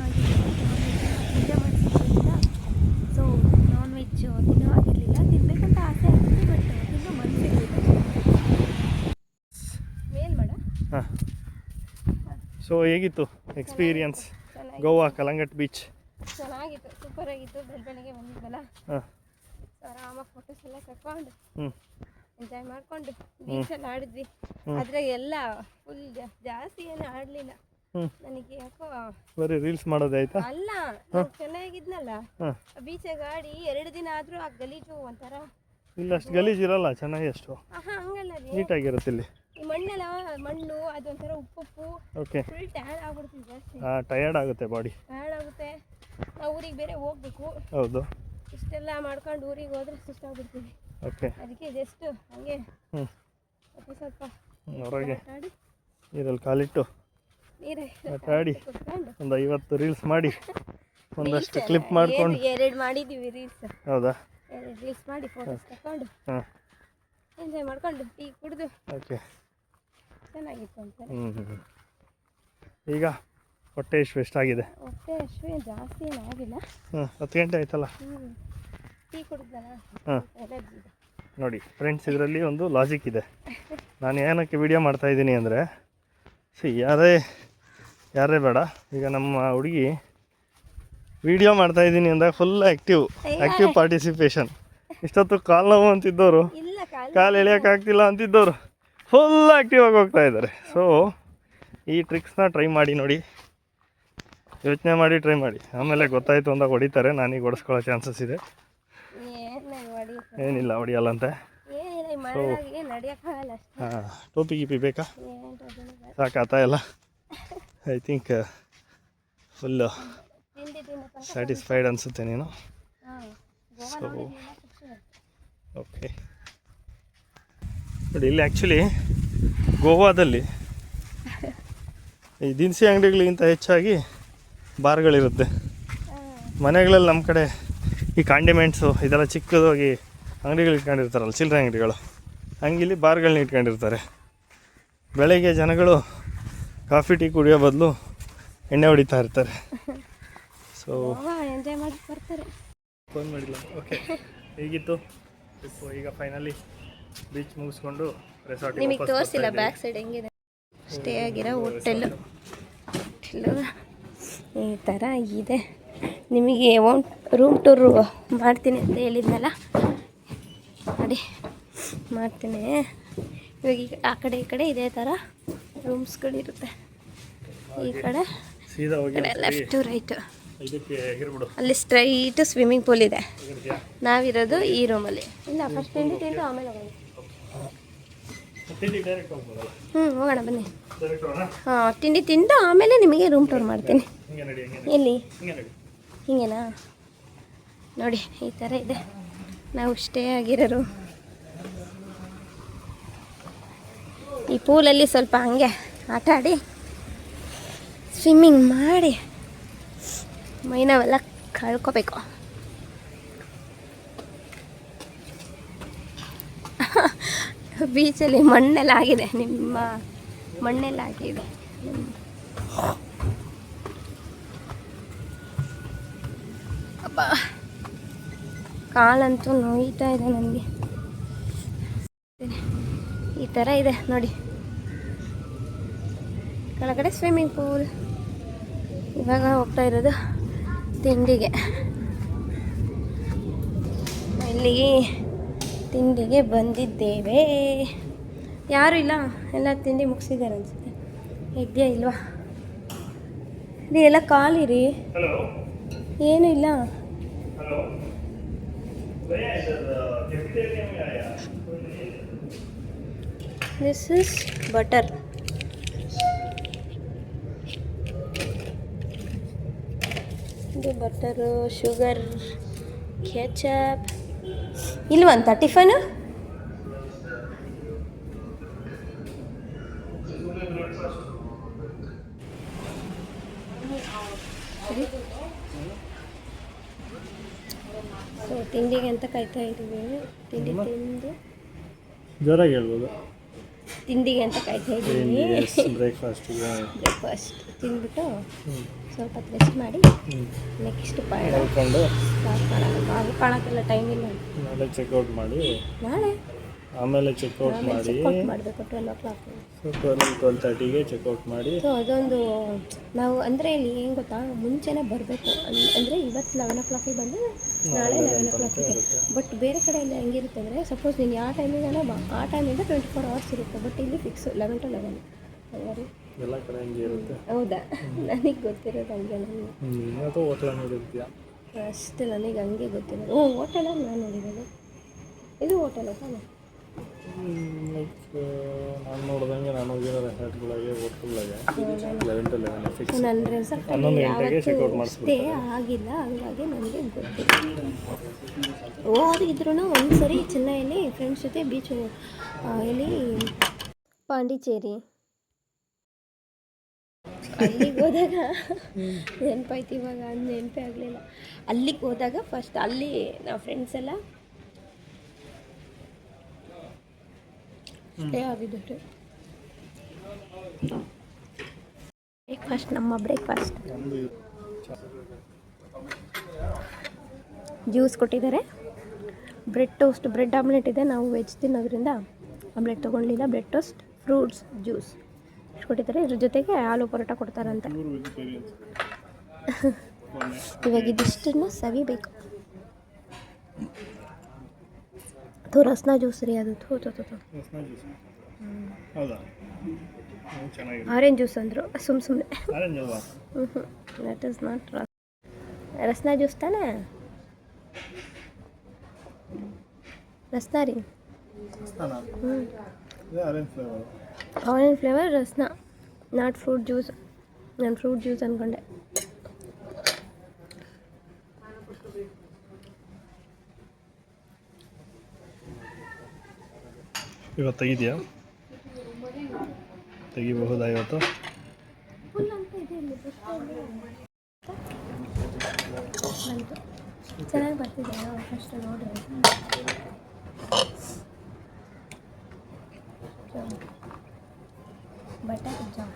Speaker 1: ಸೊ ನಾನ್ ವೆಜ್ ದಿನ ಆಗಿರಲಿಲ್ಲ. ತಿನ್ಬೇಕಂತ ಆಸೆ ಆಗಿತ್ತು, ಬಟ್ ತಿನ್ನೋ ಮನಸ್ಸಿರಲಿಲ್ಲ. ಮೇಲ್ ಮಾಡ.
Speaker 2: ಹಾಂ. ಸೊ ಹೇಗಿತ್ತು ಎಕ್ಸ್ಪೀರಿಯನ್ಸ್ ಗೋವಾ ಕಲಂಗಟ್ ಬೀಚ್?
Speaker 1: ಚೆನ್ನಾಗಿತ್ತು, ಸೂಪರ್ ಆಗಿತ್ತು. ಬೆಳಗ್ಗೆ ಬಂದಿದ್ವಲ್ಲ.
Speaker 2: ಹಾಂ.
Speaker 1: ಆರಾಮಾಗಿ ಫೋಟೋಸ್ ಎಲ್ಲ ತಗೊಂಡು
Speaker 2: ಹ್ಞೂ
Speaker 1: ಎಂಜಾಯ್ ಮಾಡ್ಕೊಂಡು ಬೀಚಲ್ಲಿ ಆಡಿದ್ವಿ. ಅದ್ರಾಗ ಎಲ್ಲ ಫುಲ್ ಜಾಸ್ತಿ ಏನು ಆಡಲಿಲ್ಲ.
Speaker 2: ಹ್ಞೂ
Speaker 1: ನನಗೆ ಯಾಕೋ
Speaker 2: ಬರೀ ರೀಲ್ಸ್ ಮಾಡೋದೇ ಆಯ್ತಾ?
Speaker 1: ಅಲ್ಲ, ನಾನು ಚೆನ್ನಾಗಿದ್ನಲ್ಲ
Speaker 2: ಹಾಂ
Speaker 1: ಬೀಚಾಗ ಆಡಿ 2 ದಿನ ಆದರೂ ಆ ಗಲೀಜು ಒಂಥರ.
Speaker 2: ಇಲ್ಲ ಅಷ್ಟು ಗಲೀಜಿರಲ್ಲ, ಚೆನ್ನಾಗಿ ಅಷ್ಟು
Speaker 1: ಹಂಗಲ್ಲ ರೀ,
Speaker 2: ನೀಟಾಗಿರುತ್ತೆ ಇಲ್ಲಿ.
Speaker 1: ಈ ಮಣ್ಣೆಲ್ಲ ಮಣ್ಣು ಅದೊಂಥರ ಉಪ್ಪು
Speaker 2: ಓಕೆ
Speaker 1: ಫುಲ್ ಟ್ಯಾನ್ ಆಗ್ಬಿಡ್ತೀವಿ ಜಾಸ್ತಿ.
Speaker 2: ಟಯರ್ಡ್ ಆಗುತ್ತೆ ಬಾಡಿ.
Speaker 1: ಟ್ಯಾನ್ ಆಗುತ್ತೆ. ನಾವು ಊರಿಗೆ ಬೇರೆ ಹೋಗ್ಬೇಕು.
Speaker 2: ಹೌದು.
Speaker 1: ಇಷ್ಟೆಲ್ಲ ಮಾಡ್ಕೊಂಡು ಊರಿಗೆ ಹೋದ್ರೆ ಸುಸ್ತಾಗ್ಬಿಡ್ತೀವಿ.
Speaker 2: ಓಕೆ
Speaker 1: ಅದಕ್ಕೆ ಜಸ್ಟ್ ಹಂಗೆ
Speaker 2: ಹ್ಞೂ
Speaker 1: ಸ್ವಲ್ಪ
Speaker 2: ಹೊರಗೆ
Speaker 1: ಆಡಿ
Speaker 2: ನೀರಲ್ಲಿ ಕಾಲಿಟ್ಟು
Speaker 1: ನೀರೇ
Speaker 2: ಆಟಾಡಿ
Speaker 1: ಕುತ್ಕೊಂಡು
Speaker 2: ಒಂದು 50 ರೀಲ್ಸ್ ಮಾಡಿ ಒಂದಷ್ಟು ಕ್ಲಿಪ್ ಮಾಡ್ಕೊಂಡು.
Speaker 1: 2 ಮಾಡಿದ್ದೀವಿ ರೀಲ್ಸ್.
Speaker 2: ಹೌದಾ?
Speaker 1: 2 ರೀಲ್ಸ್ ಮಾಡಿ ಫೋಟೋಸ್ ತಗೊಂಡು
Speaker 2: ಹಾಂ
Speaker 1: ಎಂಜಾಯ್ ಮಾಡ್ಕೊಂಡು ಟೀ ಕುಡಿದು
Speaker 2: ಓಕೆ
Speaker 1: ಚೆನ್ನಾಗಿತ್ತು ಅಂತ.
Speaker 2: ಹ್ಞೂ ಈಗ ಹೊಟ್ಟೆ ಎಷ್ಟು ಎಷ್ಟಾಗಿದೆ?
Speaker 1: ಹೊಟ್ಟೆ ಅಷ್ಟೇ ಜಾಸ್ತಿ ಏನಾಗಿಲ್ಲ.
Speaker 2: 10 ಗಂಟೆ ಆಯ್ತಲ್ಲ.
Speaker 1: ಟೀ ಕುಡಿದ್ನಲ್ಲ,
Speaker 2: ಹಾಂ
Speaker 1: ಎನರ್ಜಿ ಇದೆ.
Speaker 2: ನೋಡಿ ಫ್ರೆಂಡ್ಸ್, ಇದರಲ್ಲಿ ಒಂದು ಲಾಜಿಕ್ ಇದೆ. ನಾನು ಏನಕ್ಕೆ ವಿಡಿಯೋ ಮಾಡ್ತಾಯಿದ್ದೀನಿ ಅಂದರೆ, ಯಾರೇ ಬೇಡ, ಈಗ ನಮ್ಮ ಹುಡುಗಿ ವಿಡಿಯೋ ಮಾಡ್ತಾಯಿದ್ದೀನಿ ಅಂದಾಗ ಫುಲ್ ಆ್ಯಕ್ಟಿವ್ ಪಾರ್ಟಿಸಿಪೇಷನ್. ಇಷ್ಟೊತ್ತು ಕಾಲು ನೋವು ಅಂತಿದ್ದವರು,
Speaker 1: ಇಲ್ಲ
Speaker 2: ಕಾಲು ಎಳೆಯೋಕ್ಕಾಗ್ತಿಲ್ಲ ಅಂತಿದ್ದವರು ಫುಲ್ ಆ್ಯಕ್ಟಿವ್ ಆಗಿ ಹೋಗ್ತಾ ಇದ್ದಾರೆ. ಸೊ ಈ ಟ್ರಿಕ್ಸ್ನ ಟ್ರೈ ಮಾಡಿ ನೋಡಿ, ಯೋಚನೆ ಮಾಡಿ ಟ್ರೈ ಮಾಡಿ. ಆಮೇಲೆ ಗೊತ್ತಾಯಿತು ಅಂದಾಗ ಹೊಡಿತಾರೆ, ನಾನೀಗ ಹೊಡೆಸ್ಕೊಳ್ಳೋ ಚಾನ್ಸಸ್ ಇದೆ. ಏನಿಲ್ಲ, ಹೊಡಿಯಲ್ಲಂತೆ. ಹಾಂ, ಟೋಪಿ ಗೀಪಿ ಬೇಕಾ? ಸಾಕಾತ ಎಲ್ಲ. ಐ ಥಿಂಕ್ ಫುಲ್ಲು ಸ್ಯಾಟಿಸ್ಫೈಡ್ ಅನಿಸುತ್ತೆ ನೀನು. ಸೊ ಓಕೆ ನೋಡಿ, ಇಲ್ಲಿ ಆ್ಯಕ್ಚುಲಿ ಗೋವಾದಲ್ಲಿ ಈ ದಿನಸಿ ಅಂಗಡಿಗಳಿಗಿಂತ ಹೆಚ್ಚಾಗಿ ಬಾರ್ಗಳಿರುತ್ತೆ. ಮನೆಗಳಲ್ಲಿ ನಮ್ಮ ಕಡೆ ಈ ಕಾಂಡಿಮೆಂಟ್ಸು ಇದೆಲ್ಲ ಚಿಕ್ಕದಾಗಿ ಅಂಗಡಿಗಳು ಇಟ್ಕೊಂಡಿರ್ತಾರಲ್ಲ, ಚಿಲ್ಲರೆ ಅಂಗಡಿಗಳು, ಹಂಗಿಲ್ಲಿ ಬಾರ್ಗಳನ್ನ ಇಟ್ಕೊಂಡಿರ್ತಾರೆ. ಬೆಳಗ್ಗೆ ಜನಗಳು ಕಾಫಿ ಟೀ ಕುಡಿಯೋ ಬದಲು ಎಣ್ಣೆ ಹೊಡಿತಾ ಇರ್ತಾರೆ. ಸೊ
Speaker 1: ಎಂಜಾಯ್ ಮಾಡಿ ಬರ್ತಾರೆ.
Speaker 2: ಫೋನ್ ಮಾಡಿಲ್ಲ. ಓಕೆ, ಹೇಗಿತ್ತು ಟ್ರಿಪ್ಪು? ಈಗ ಫೈನಲಿ ಬೀಚ್ ಮುಗಿಸ್ಕೊಂಡು ರೆಸಾರ್ಟ್
Speaker 1: ನಿಮಗೆ ತೋರಿಸಿಲ್ಲ ಬ್ಯಾಕ್ ಸೈಡ್ ಹೆಂಗಿದೆ ಸ್ಟೇ ಆಗಿರೋ ಹೋಟೆಲ್ಲು. ಈ ಥರ ಇದೆ. ನಿಮಗೆ ರೂಮ್ ಟೂರು ಮಾಡ್ತೀನಿ ಅಂತ ಹೇಳಿದ್ನಲ್ಲ, ನೋಡಿ ಮಾಡ್ತೀನಿ. ಇವಾಗ ಆ ಕಡೆ ಈ ಕಡೆ ಇದೇ ಥರ ರೂಮ್ಸ್ಗಳಿರುತ್ತೆ. ಈ ಕಡೆ
Speaker 2: ಸೀದಾ ಹೋಗಿ
Speaker 1: ಲೆಫ್ಟು ರೈಟು,
Speaker 2: ಇದಕ್ಕೆ ಎಗಿರ್ಬಿಡು.
Speaker 1: ಅಲ್ಲಿ ಸ್ಟ್ರೈಟು ಸ್ವಿಮ್ಮಿಂಗ್ ಪೂಲ್ ಇದೆ. ನಾವಿರೋದು ಈ ರೂಮಲ್ಲಿ. ಇಲ್ಲ, ಫಸ್ಟ್ ತಿಂಡಿ ತಿಂದು ಆಮೇಲೆ ಹೋಗೋಣ. ಹೋಗೋಣ ಬನ್ನಿ. ಹಾಂ, ತಿಂಡಿ ತಿಂದು ಆಮೇಲೆ ನಿಮಗೆ ರೂಮ್ ಟೂರ್ ಮಾಡ್ತೀನಿ. ಎಲ್ಲಿ? ಹಿಂಗೇನಾ? ನೋಡಿ ಈ ಥರ ಇದೆ ನಾವು ಸ್ಟೇ ಆಗಿರೋರು. ಈ ಪೂಲಲ್ಲಿ ಸ್ವಲ್ಪ ಹಂಗೆ ಆಟ ಆಡಿ ಸ್ವಿಮ್ಮಿಂಗ್ ಮಾಡಿ ಮೈನಾವೆಲ್ಲ ಕಳ್ಕೊಬೇಕು. ಬೀಚಲ್ಲಿ ಮಣ್ಣೆಲ್ಲ ಆಗಿದೆ, ನಿಮ್ಮ ಮಣ್ಣೆಲ್ಲ ಆಗಿದೆ. ಅಪ್ಪ, ಕಾಲಂತೂ ನೋಯ್ತಾ ಇದೆ ನನಗೆ. ಈ ಥರ ಇದೆ ನೋಡಿ, ಕೆಳಗಡೆ ಸ್ವಿಮ್ಮಿಂಗ್ ಪೂಲ್. ಇವಾಗ ಹೋಗ್ತಾ ಇರೋದು ತಿಂಡಿಗೆ. ಇಲ್ಲಿಗೆ ತಿಂಡಿಗೆ ಬಂದಿದ್ದೇವೆ. ಯಾರೂ ಇಲ್ಲ, ಎಲ್ಲ ತಿಂಡಿ ಮುಗಿಸಿದ್ದಾರೆ ಅನಿಸುತ್ತೆ. ಇದೆಯಾ ಇಲ್ವಾ? ರೀ ಎಲ್ಲ ಖಾಲಿ ಏನೂ ಇಲ್ಲ. This is butter. ಇದು ಬಟರು, ಶುಗರ್, ಕೆಚಪ್. ಇಲ್ವಂತ ಟಿಫನು? ಸೊ ತಿಂಡಿಗೆ ಅಂತ ಕಾಯ್ತಾ ಇದ್ದೀವಿ. ತಿಂಡಿ ತಿಂದು
Speaker 2: ಜೋರಾಗಿ ಹೇಳ್ಬೋದು.
Speaker 1: ತಿಂಡಿಗೆ ಅಂತ ಕಾಯ್ತಾ ಇದ್ದೀವಿ.
Speaker 2: ಬ್ರೇಕ್ಫಾಸ್ಟ್
Speaker 1: ತಿಂದ್ಬಿಟ್ಟು ಸ್ವಲ್ಪ ರೆಸ್ಟ್ ಮಾಡಿ ನೆಕ್ಸ್ಟ್
Speaker 2: ಮಾಡ್ಕೊಂಡು
Speaker 1: ಸ್ಟಾರ್ಟ್ ಮಾಡೋಣ. ಕಾಣೋಕ್ಕೆಲ್ಲ ಟೈಮ್ ಇಲ್ಲ.
Speaker 2: ನಾಳೆ ಚೆಕ್ಔಟ್ ಮಾಡಿ
Speaker 1: ನಾಳೆ
Speaker 2: ಆಮೇಲೆ ಚೆಕ್ಔಟ್ ಮಾಡಿ
Speaker 1: ಚೆಕ್ಔಟ್ ಮಾಡಬೇಕು 12 o'clock.
Speaker 2: ಸೊ 12:30ಗೆ ಚೆಕ್ಔಟ್ ಮಾಡಿ.
Speaker 1: ಸೊ ಅದೊಂದು ನಾವು ಅಂದರೆ ಇಲ್ಲಿ ಏನು ಗೊತ್ತಾ, ಮುಂಚೆನೇ ಬರಬೇಕು. ಅಂದರೆ ಇವತ್ತು 11 o'clock ಬಂದು ನಾಳೆ 11 o'clock. ಬಟ್ ಬೇರೆ ಕಡೆ ಎಲ್ಲ ಹೆಂಗಿರುತ್ತೆ ಅಂದರೆ, ಸಪೋಸ್ ನೀನು ಯಾವ ಟೈಮಿಗೆ ಬಾ, ಆ ಟೈಮಿಂದ 24 hours ಇರುತ್ತೆ. ಬಟ್ ಇಲ್ಲಿ ಫಿಕ್ಸ್ 11 to 11 ಅಲ್ವಾ.
Speaker 2: ಎಲ್ಲ ಕಡೆ ಹಂಗೆ ಇರುತ್ತೆ.
Speaker 1: ಹೌದಾ, ನನಗೆ ಗೊತ್ತಿರೋದು ಹಂಗೆ. ನನಗೆ
Speaker 2: ಅಥವಾ ಹೋಟೆಲ್ ನೋಡಿರ್ತೀಯ
Speaker 1: ಅಷ್ಟು, ನನಗೆ ಹಂಗೆ ಗೊತ್ತಿರೋದು. ಹೋಟೆಲಲ್ಲಿ ನಾನು ನೋಡಿರೋದು. ಇದು ಹೋಟೆಲ್ ತಾನೆ.
Speaker 2: ಲೈಕ್ ನಾನು ನೋಡ್ದಂಗೆ ನಾನು ಹೋಗಿರೋ ರೆಸಾರ್ಟ್ಗಳಿಗೆ ಹೋಟೆಲ್ಗಳಿಗೆ 11 to 11 ಫಿಕ್ಸ್.
Speaker 1: ನನ್ನ ರೆಸಾರ್ಟ್
Speaker 2: 11 ಗಂಟೆಗೆ ಚೆಕ್ಔಟ್
Speaker 1: ಸ್ಟೇ
Speaker 2: ಮಾಡಿಸ್ಬಿಡ್ತಾರೆ.
Speaker 1: ಆಗಿಲ್ಲ, ಹಂಗಾಗಿ ನನಗೆ ಗೊತ್ತಿಲ್ಲ. ಹೋಗಿದ್ರು ಒಂದು ಸರಿ ಚೆನ್ನೈಯಲ್ಲಿ ಫ್ರೆಂಡ್ಸ್ ಜೊತೆ ಬೀಚ್, ಎಲ್ಲಿ ಪಾಂಡಿಚೇರಿ, ಅಲ್ಲಿಗೆ ಹೋದಾಗ ನೆನಪಾಯ್ತು. ಇವಾಗ ಅದು ನೆನಪೇ ಆಗಲಿಲ್ಲ. ಅಲ್ಲಿಗೆ ಹೋದಾಗ ಫಸ್ಟ್ ಅಲ್ಲಿ ನಾವು ಫ್ರೆಂಡ್ಸ್ ಎಲ್ಲ ಸ್ಟೇ ಆಗಿದ್ದು. ಬ್ರೇಕ್ಫಾಸ್ಟ್, ನಮ್ಮ ಬ್ರೇಕ್ಫಾಸ್ಟ್ ಜ್ಯೂಸ್ ಕೊಟ್ಟಿದ್ದಾರೆ, ಬ್ರೆಡ್ ಟೋಸ್ಟ್, ಬ್ರೆಡ್ ಆಮ್ಲೆಟ್ ಇದೆ. ನಾವು ವೆಜ್ ತಿನ್ನೋದ್ರಿಂದ ಆಮ್ಲೆಟ್ ತೊಗೊಳ್ಳಿಲ್ಲ. ಬ್ರೆಡ್ ಟೋಸ್ಟ್, ಫ್ರೂಟ್ಸ್ ಜ್ಯೂಸ್ ಕೊಟ್ಟಿದ್ದಾರೆ. ಇದ್ರ ಜೊತೆಗೆ ಆಲೂ ಪರೋಟ ಕೊಡ್ತಾರಂತೆ. ಇವಾಗ ಇದಿಷ್ಟನ್ನು ಸವಿಬೇಕು. ರಸ್ನಾ ಜ್ಯೂಸ್ ರೀ ಅದು. ಆರೆಂಜ್ ಜ್ಯೂಸ್ ಅಂದರು ಸುಮ್ಮನೆ. That is not Rasna juice ತಾನೇ. ರಸ್ನಾ ರೀ. Orange flavour Rasna, not fruit juice. ನಾನು ಫ್ರೂಟ್ ಜ್ಯೂಸ್ ಅಂದ್ಕೊಂಡೆ.
Speaker 2: ಇವತ್ತು ತೆಗಿದೆಯಾ? ತೆಗಿಬಹುದಾ ಇವತ್ತು?
Speaker 1: ಚೆನ್ನಾಗಿ ಬರ್ತಿದೆ ಫಸ್ಟ್ ನೋಡ್ರಿ. ಬಟರ್ ಜಾಮ್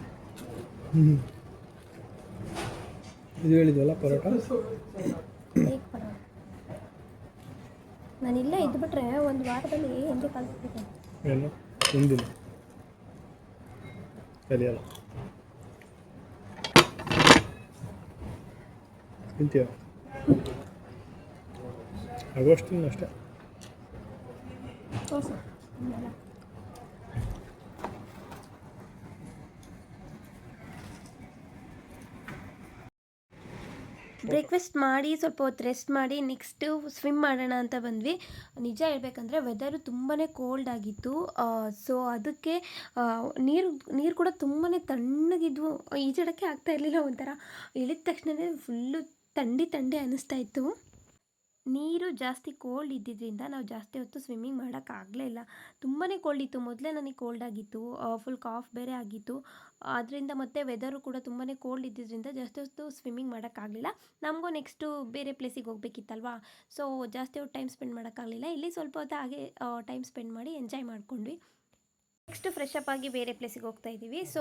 Speaker 2: ಇದು ಹೇಳಿದ್ವಲ್ಲ ಪರೋಟ.
Speaker 1: ನಾನಿಲ್ಲೇ ಇದ್ಬಿಟ್ರೆ ಒಂದು ವಾರದಲ್ಲಿ ಹೆಂಗೆ ಕಲಿಸ್ಬೇಕು.
Speaker 2: ಏನು ಹಿಂದಿನ ಕಲಿಯಲ್ಲ. ತಿಂತೀಯ? ಆಗೋಷ್ಟು ಅಷ್ಟೇ. ಬ್ರೇಕ್ಫಾಸ್ಟ್ ಮಾಡಿ ಸ್ವಲ್ಪ ಹೊತ್ತು ರೆಸ್ಟ್ ಮಾಡಿ ನೆಕ್ಸ್ಟು ಸ್ವಿಮ್ ಮಾಡೋಣ ಅಂತ ಬಂದ್ವಿ. ನಿಜ ಹೇಳ್ಬೇಕಂದ್ರೆ ವೆದರು ತುಂಬಾ ಕೋಲ್ಡ್ ಆಗಿತ್ತು. ಸೊ ಅದಕ್ಕೆ ನೀರು ಕೂಡ ತುಂಬಾ ತಣ್ಣಗಿದ್ವು. ಈಜಾಡೋಕ್ಕೆ ಆಗ್ತಾ ಇರಲಿಲ್ಲ. ಒಂಥರ ಇಳಿದ ತಕ್ಷಣವೇ ಫುಲ್ಲು ಥಂಡಿ ಅನ್ನಿಸ್ತಾ ಇತ್ತು. ನೀರು ಜಾಸ್ತಿ ಕೋಲ್ಡ್ ಇದ್ದಿದ್ದರಿಂದ ನಾವು ಜಾಸ್ತಿ ಹೊತ್ತು ಸ್ವಿಮ್ಮಿಂಗ್ ಮಾಡೋಕ್ಕಾಗಲೇ ಇಲ್ಲ. ತುಂಬಾ ಕೋಲ್ಡ್ ಇತ್ತು. ಮೊದಲೇ ನನಗೆ ಕೋಲ್ಡ್ ಆಗಿತ್ತು, ಫುಲ್ ಕಾಫ್ ಬೇರೆ ಆಗಿತ್ತು. ಅದರಿಂದ ಮತ್ತು ವೆದರು ಕೂಡ ತುಂಬಾ ಕೋಲ್ಡ್ ಇದ್ದಿದ್ದರಿಂದ ಜಾಸ್ತಿ ಹೊತ್ತು ಸ್ವಿಮ್ಮಿಂಗ್ ಮಾಡೋಕ್ಕಾಗಲಿಲ್ಲ. ನಮಗೂ ನೆಕ್ಸ್ಟು ಬೇರೆ ಪ್ಲೇಸಿಗೆ ಹೋಗ್ಬೇಕಿತ್ತಲ್ವಾ. ಸೊ ಜಾಸ್ತಿ ಹೊತ್ತು ಟೈಮ್ ಸ್ಪೆಂಡ್ ಮಾಡೋಕ್ಕಾಗಲಿಲ್ಲ. ಇಲ್ಲಿ ಸ್ವಲ್ಪ ಹೊತ್ತು ಹಾಗೆ ಟೈಮ್ ಸ್ಪೆಂಡ್ ಮಾಡಿ ಎಂಜಾಯ್ ಮಾಡ್ಕೊಂಡ್ವಿ. ನೆಕ್ಸ್ಟ್ ಫ್ರೆಶ್ ಅಪ್ ಆಗಿ ಬೇರೆ ಪ್ಲೇಸಿಗೆ ಹೋಗ್ತಾ ಇದ್ದೀವಿ. ಸೊ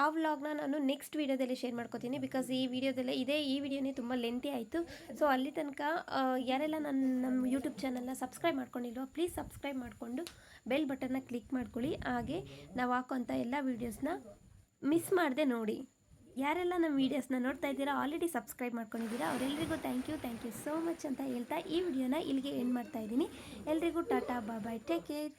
Speaker 2: ಆ ವ್ಲಾಗ್ನ ನಾನು ನೆಕ್ಸ್ಟ್ ವೀಡಿಯೋದಲ್ಲಿ ಶೇರ್ ಮಾಡ್ಕೋತೀನಿ. ಬಿಕಾಸ್ ಈ ವಿಡಿಯೋನೇ ತುಂಬ ಲೆಂತಿ ಆಯಿತು. ಸೊ ಅಲ್ಲಿ ತನಕ ಯಾರೆಲ್ಲ ನಮ್ಮ ಯೂಟ್ಯೂಬ್ ಚಾನಲ್ನ ಸಬ್ಸ್ಕ್ರೈಬ್ ಮಾಡ್ಕೊಂಡಿಲ್ವೋ ಪ್ಲೀಸ್ ಸಬ್ಸ್ಕ್ರೈಬ್ ಮಾಡಿಕೊಂಡು ಬೆಲ್ ಬಟನ್ನ ಕ್ಲಿಕ್ ಮಾಡ್ಕೊಳ್ಳಿ. ಹಾಗೆ ನಾವು ಹಾಕೋಂಥ ಎಲ್ಲ ವೀಡಿಯೋಸ್ನ ಮಿಸ್ ಮಾಡದೆ ನೋಡಿ. ಯಾರೆಲ್ಲ ನಮ್ಮ ವೀಡಿಯೋಸ್ನ ನೋಡ್ತಾ ಇದ್ದೀರಾ, ಆಲ್ರೆಡಿ ಸಬ್ಸ್ಕ್ರೈಬ್ ಮಾಡ್ಕೊಂಡಿದ್ದೀರಾ, ಅವರೆಲ್ಲರಿಗೂ ಥ್ಯಾಂಕ್ ಯು ಸೋ ಮಚ್ ಅಂತ ಹೇಳ್ತಾ ಈ ವಿಡಿಯೋನ ಇಲ್ಲಿಗೆ ಎಂಡ್ ಮಾಡ್ತಾ ಇದ್ದೀನಿ. ಎಲ್ರಿಗೂ ಟಾಟಾ, ಬಾಯ್, ಟೇಕ್ ಕೇರ್.